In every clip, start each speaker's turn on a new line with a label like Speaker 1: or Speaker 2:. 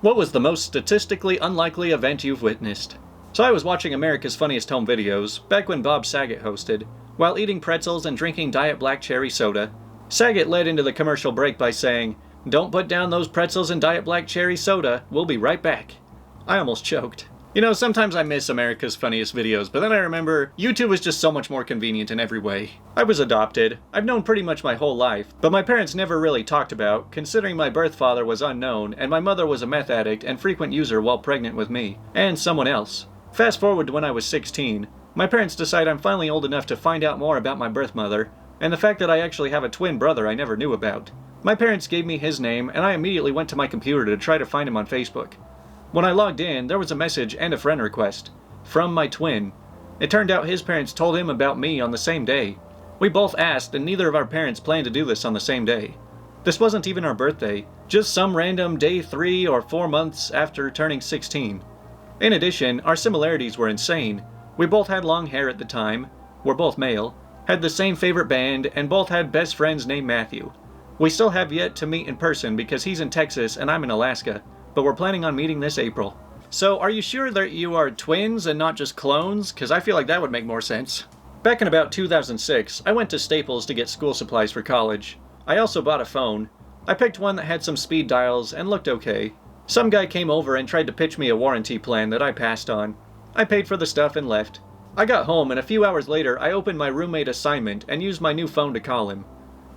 Speaker 1: What was the most statistically unlikely event you've witnessed? So I was watching America's Funniest Home Videos, back when Bob Saget hosted, while eating pretzels and drinking Diet Black Cherry Soda. Saget led into the commercial break by saying, "Don't put down those pretzels and Diet Black Cherry Soda, we'll be right back." I almost choked. You know, sometimes I miss America's Funniest Videos, but then I remember YouTube was just so much more convenient in every way. I was adopted. I've known pretty much my whole life, but my parents never really talked about, considering my birth father was unknown and my mother was a meth addict and frequent user while pregnant with me, and someone else. Fast forward to when I was 16. My parents decide I'm finally old enough to find out more about my birth mother, and the fact that I actually have a twin brother I never knew about. My parents gave me his name, and I immediately went to my computer to try to find him on Facebook. When I logged in, there was a message and a friend request. From my twin. It turned out his parents told him about me on the same day. We both asked, and neither of our parents planned to do this on the same day. This wasn't even our birthday, just some random day 3 or 4 months after turning 16. In addition, our similarities were insane. We both had long hair at the time, were both male, had the same favorite band, and both had best friends named Matthew. We still have yet to meet in person because he's in Texas and I'm in Alaska, but we're planning on meeting this April. So are you sure that you are twins and not just clones? Because I feel like that would make more sense. Back in about 2006, I went to Staples to get school supplies for college. I also bought a phone. I picked one that had some speed dials and looked okay. Some guy came over and tried to pitch me a warranty plan that I passed on. I paid for the stuff and left. I got home and a few hours later I opened my roommate assignment and used my new phone to call him.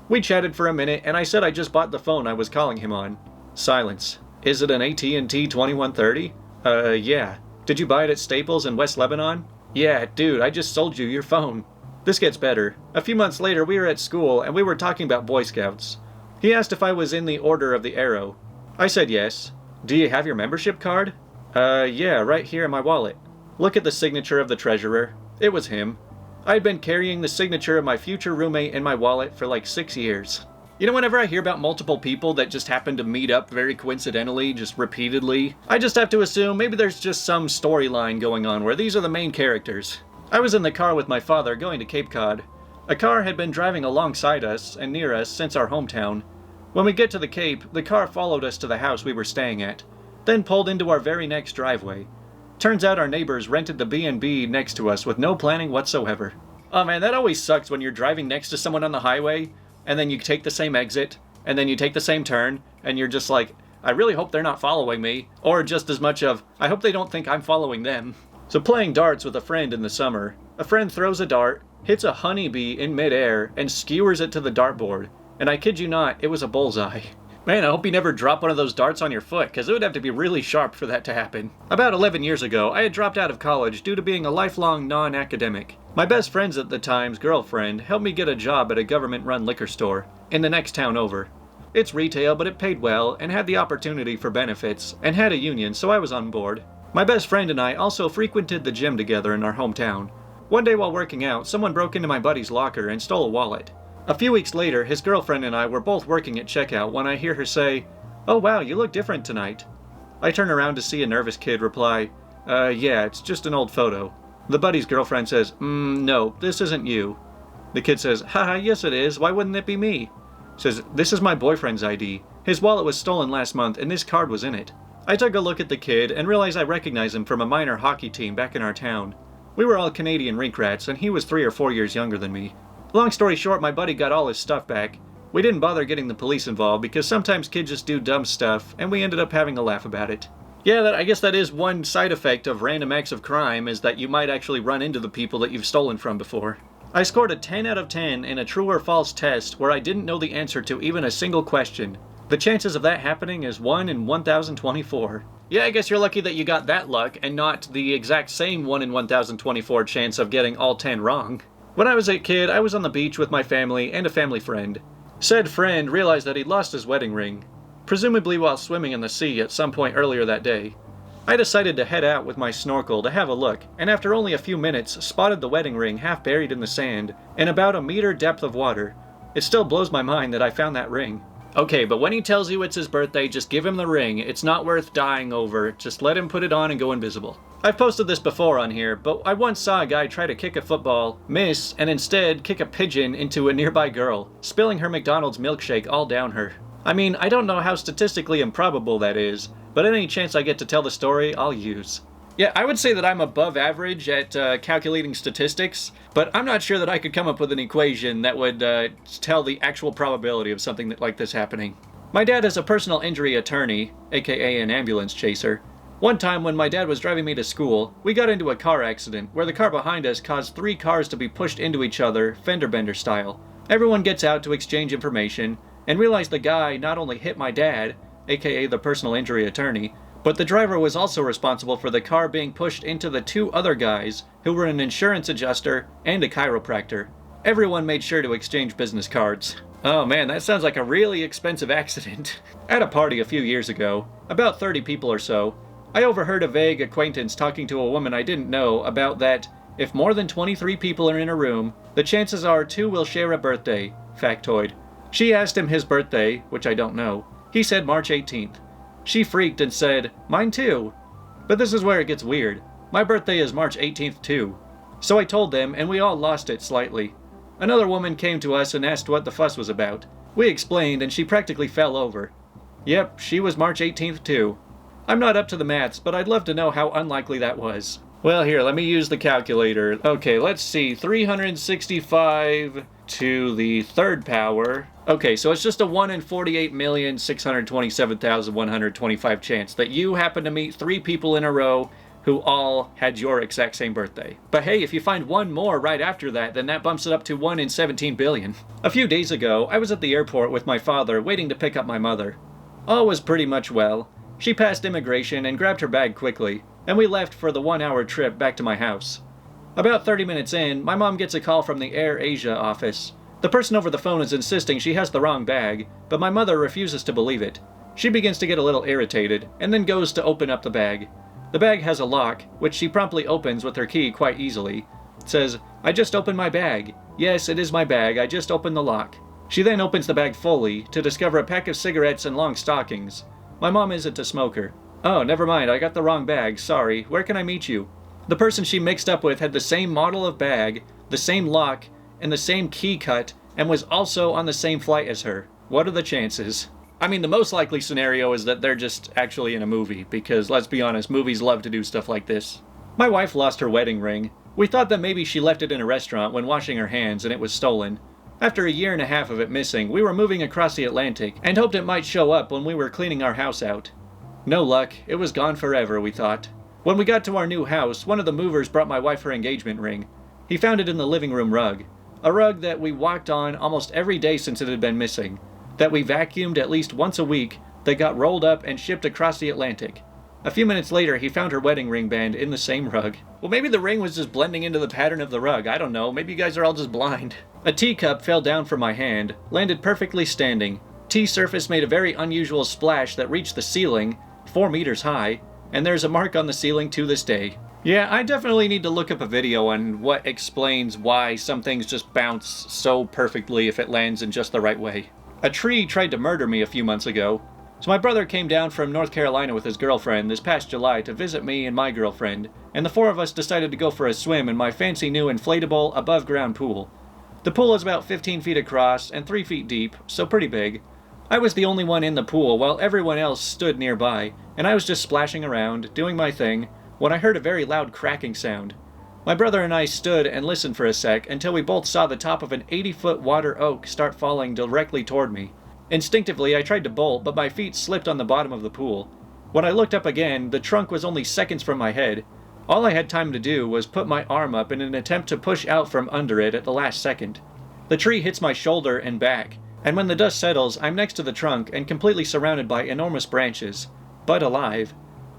Speaker 1: We chatted for a minute and I said I just bought the phone I was calling him on. Silence. Is it an AT&T 2130? Yeah. Did you buy it at Staples in West Lebanon? Yeah, dude, I just sold you your phone. This gets better. A few months later we were at school and we were talking about Boy Scouts. He asked if I was in the Order of the Arrow. I said yes. Do you have your membership card? Yeah, right here in my wallet. Look at the signature of the treasurer. It was him. I had been carrying the signature of my future roommate in my wallet for like 6 years. You know, whenever I hear about multiple people that just happen to meet up very coincidentally, just repeatedly, I just have to assume maybe there's just some storyline going on where these are the main characters. I was in the car with my father going to Cape Cod. A car had been driving alongside us and near us since our hometown. When we get to the Cape, the car followed us to the house we were staying at, then pulled into our very next driveway. Turns out our neighbors rented the B&B next to us with no planning whatsoever. Oh man, that always sucks when you're driving next to someone on the highway, and then you take the same exit, and then you take the same turn, and you're just like, I really hope they're not following me, or just as much of, I hope they don't think I'm following them. So playing darts with a friend in the summer, a friend throws a dart, hits a honeybee in midair, and skewers it to the dartboard. And I kid you not, it was a bullseye. Man, I hope you never drop one of those darts on your foot, because it would have to be really sharp for that to happen. About 11 years ago, I had dropped out of college due to being a lifelong non-academic. My best friend's at the time's girlfriend helped me get a job at a government-run liquor store, in the next town over. It's retail, but it paid well, and had the opportunity for benefits, and had a union, so I was on board. My best friend and I also frequented the gym together in our hometown. One day while working out, someone broke into my buddy's locker and stole a wallet. A few weeks later, his girlfriend and I were both working at checkout when I hear her say, "Oh wow, you look different tonight." I turn around to see a nervous kid reply, yeah, it's just an old photo." The buddy's girlfriend says, no, this isn't you." The kid says, "Haha, yes it is, why wouldn't it be me?" Says, "This is my boyfriend's ID. His wallet was stolen last month and this card was in it." I took a look at the kid and realized I recognized him from a minor hockey team back in our town. We were all Canadian rink rats and he was 3 or 4 years younger than me. Long story short, my buddy got all his stuff back. We didn't bother getting the police involved because sometimes kids just do dumb stuff, and we ended up having a laugh about it. Yeah, I guess that is one side effect of random acts of crime, is that you might actually run into the people that you've stolen from before. I scored a 10 out of 10 in a true or false test where I didn't know the answer to even a single question. The chances of that happening is 1 in 1,024. Yeah, I guess you're lucky that you got that luck, and not the exact same 1 in 1,024 chance of getting all 10 wrong. When I was a kid, I was on the beach with my family and a family friend. Said friend realized that he'd lost his wedding ring, presumably while swimming in the sea at some point earlier that day. I decided to head out with my snorkel to have a look, and after only a few minutes, spotted the wedding ring half buried in the sand, in about a meter depth of water. It still blows my mind that I found that ring. Okay, but when he tells you it's his birthday, just give him the ring. It's not worth dying over. Just let him put it on and go invisible. I've posted this before on here, but I once saw a guy try to kick a football, miss, and instead kick a pigeon into a nearby girl, spilling her McDonald's milkshake all down her. I mean, I don't know how statistically improbable that is, but any chance I get to tell the story, I'll use. Yeah, I would say that I'm above average at calculating statistics, but I'm not sure that I could come up with an equation that would tell the actual probability of something like this happening. My dad is a personal injury attorney, aka an ambulance chaser. One time when my dad was driving me to school, we got into a car accident where the car behind us caused 3 cars to be pushed into each other, fender bender style. Everyone gets out to exchange information, and realized the guy not only hit my dad, aka the personal injury attorney, but the driver was also responsible for the car being pushed into the 2 other guys who were an insurance adjuster and a chiropractor. Everyone made sure to exchange business cards. Oh man, that sounds like a really expensive accident. At a party a few years ago, about 30 people or so, I overheard a vague acquaintance talking to a woman I didn't know about that if more than 23 people are in a room, the chances are 2 will share a birthday. Factoid. She asked him his birthday, which I don't know. He said March 18th. She freaked and said, "Mine too." But this is where it gets weird. My birthday is March 18th too. So I told them, and we all lost it slightly. Another woman came to us and asked what the fuss was about. We explained, and she practically fell over. Yep, she was March 18th too. I'm not up to the maths, but I'd love to know how unlikely that was. Well, here, let me use the calculator. Okay, let's see. 365 to the 3rd power. Okay, so it's just a 1 in 48,627,125 chance that you happen to meet 3 people in a row who all had your exact same birthday. But hey, if you find 1 more right after that, then that bumps it up to 1 in 17 billion. A few days ago, I was at the airport with my father waiting to pick up my mother. All was pretty much well. She passed immigration and grabbed her bag quickly, and we left for the 1-hour trip back to my house. About 30 minutes in, my mom gets a call from the Air Asia office. The person over the phone is insisting she has the wrong bag, but my mother refuses to believe it. She begins to get a little irritated, and then goes to open up the bag. The bag has a lock, which she promptly opens with her key quite easily. It says, "I just opened my bag. Yes, it is my bag, I just opened the lock." She then opens the bag fully to discover a pack of cigarettes and long stockings. My mom isn't a smoker. "Oh, never mind, I got the wrong bag, sorry. Where can I meet you?" The person she mixed up with had the same model of bag, the same lock, and the same key cut, and was also on the same flight as her. What are the chances? I mean, the most likely scenario is that they're just actually in a movie, because let's be honest, movies love to do stuff like this. My wife lost her wedding ring. We thought that maybe she left it in a restaurant when washing her hands and it was stolen. After a year and a half of it missing, we were moving across the Atlantic and hoped it might show up when we were cleaning our house out. No luck, it was gone forever, we thought. When we got to our new house, one of the movers brought my wife her engagement ring. He found it in the living room rug. A rug that we walked on almost every day since it had been missing. That we vacuumed at least once a week, that got rolled up and shipped across the Atlantic. A few minutes later, he found her wedding ring band in the same rug. Well, maybe the ring was just blending into the pattern of the rug, I don't know, maybe you guys are all just blind. A teacup fell down from my hand, landed perfectly standing. Tea surface made a very unusual splash that reached the ceiling, 4 meters high, and there's a mark on the ceiling to this day. Yeah, I definitely need to look up a video on what explains why some things just bounce so perfectly if it lands in just the right way. A tree tried to murder me a few months ago. So my brother came down from North Carolina with his girlfriend this past July to visit me and my girlfriend, and the 4 of us decided to go for a swim in my fancy new inflatable above-ground pool. The pool is about 15 feet across and 3 feet deep, so pretty big. I was the only one in the pool while everyone else stood nearby, and I was just splashing around, doing my thing, when I heard a very loud cracking sound. My brother and I stood and listened for a sec until we both saw the top of an 80-foot water oak start falling directly toward me. Instinctively, I tried to bolt, but my feet slipped on the bottom of the pool. When I looked up again, the trunk was only seconds from my head. All I had time to do was put my arm up in an attempt to push out from under it at the last second. The tree hits my shoulder and back, and when the dust settles, I'm next to the trunk and completely surrounded by enormous branches, but alive.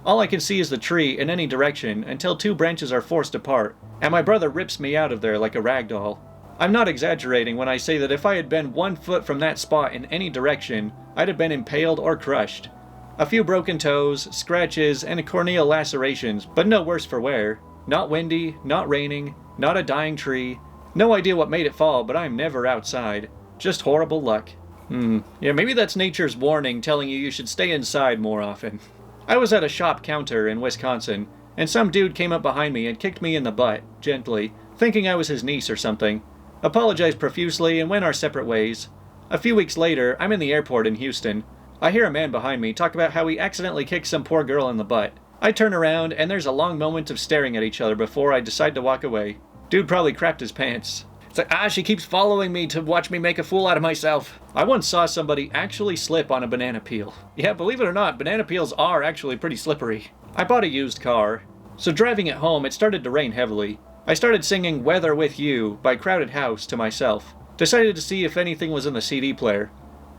Speaker 1: All I can see is the tree in any direction until 2 branches are forced apart, and my brother rips me out of there like a rag doll. I'm not exaggerating when I say that if I had been 1 foot from that spot in any direction, I'd have been impaled or crushed. A few broken toes, scratches, and corneal lacerations, but no worse for wear. Not windy, not raining, not a dying tree. No idea what made it fall, but I'm never outside. Just horrible luck. Yeah, maybe that's nature's warning telling you should stay inside more often. I was at a shop counter in Wisconsin, and some dude came up behind me and kicked me in the butt, gently, thinking I was his niece or something. Apologized profusely and went our separate ways. A few weeks later, I'm in the airport in Houston. I hear a man behind me talk about how he accidentally kicked some poor girl in the butt. I turn around, and there's a long moment of staring at each other before I decide to walk away. Dude probably crapped his pants. It's like, she keeps following me to watch me make a fool out of myself. I once saw somebody actually slip on a banana peel. Yeah, believe it or not, banana peels are actually pretty slippery. I bought a used car. So driving it home, it started to rain heavily. I started singing Weather With You by Crowded House to myself. Decided to see if anything was in the CD player.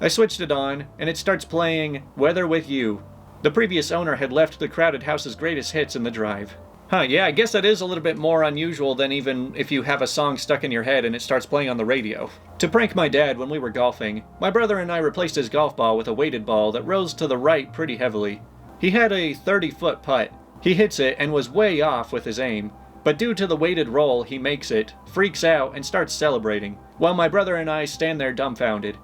Speaker 1: I switched it on, and it starts playing Weather With You. The previous owner had left the Crowded House's greatest hits in the drive. Yeah, I guess that is a little bit more unusual than even if you have a song stuck in your head and it starts playing on the radio. To prank my dad when we were golfing, my brother and I replaced his golf ball with a weighted ball that rose to the right pretty heavily. He had a 30-foot putt. He hits it and was way off with his aim, but due to the weighted roll he makes it, freaks out and starts celebrating, while my brother and I stand there dumbfounded.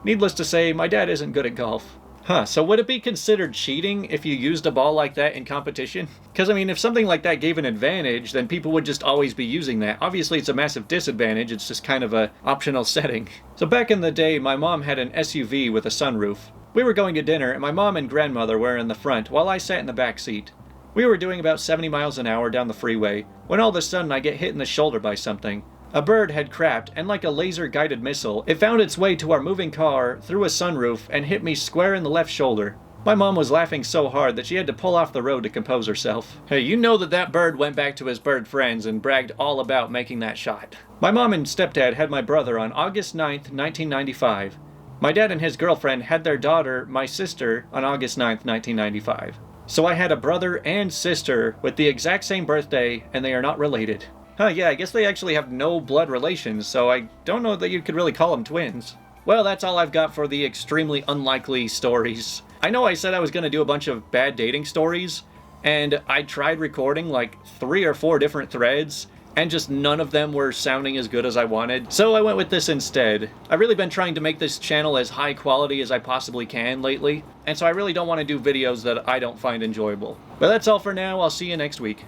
Speaker 1: Needless to say, my dad isn't good at golf. So would it be considered cheating if you used a ball like that in competition? Because, I mean, if something like that gave an advantage, then people would just always be using that. Obviously, it's a massive disadvantage. It's just kind of a optional setting. So back in the day, my mom had an SUV with a sunroof. We were going to dinner, and my mom and grandmother were in the front, while I sat in the back seat. We were doing about 70 miles an hour down the freeway, when all of a sudden I get hit in the shoulder by something. A bird had crapped, and like a laser-guided missile, it found its way to our moving car, through a sunroof, and hit me square in the left shoulder. My mom was laughing so hard that she had to pull off the road to compose herself. Hey, you know that bird went back to his bird friends and bragged all about making that shot. My mom and stepdad had my brother on August 9th, 1995. My dad and his girlfriend had their daughter, my sister, on August 9th, 1995. So I had a brother and sister with the exact same birthday, and they are not related. Yeah, I guess they actually have no blood relations, so I don't know that you could really call them twins. Well, that's all I've got for the extremely unlikely stories. I know I said I was going to do a bunch of bad dating stories, and I tried recording like 3 or 4 different threads, and just none of them were sounding as good as I wanted, so I went with this instead. I've really been trying to make this channel as high quality as I possibly can lately, and so I really don't want to do videos that I don't find enjoyable. But that's all for now. I'll see you next week.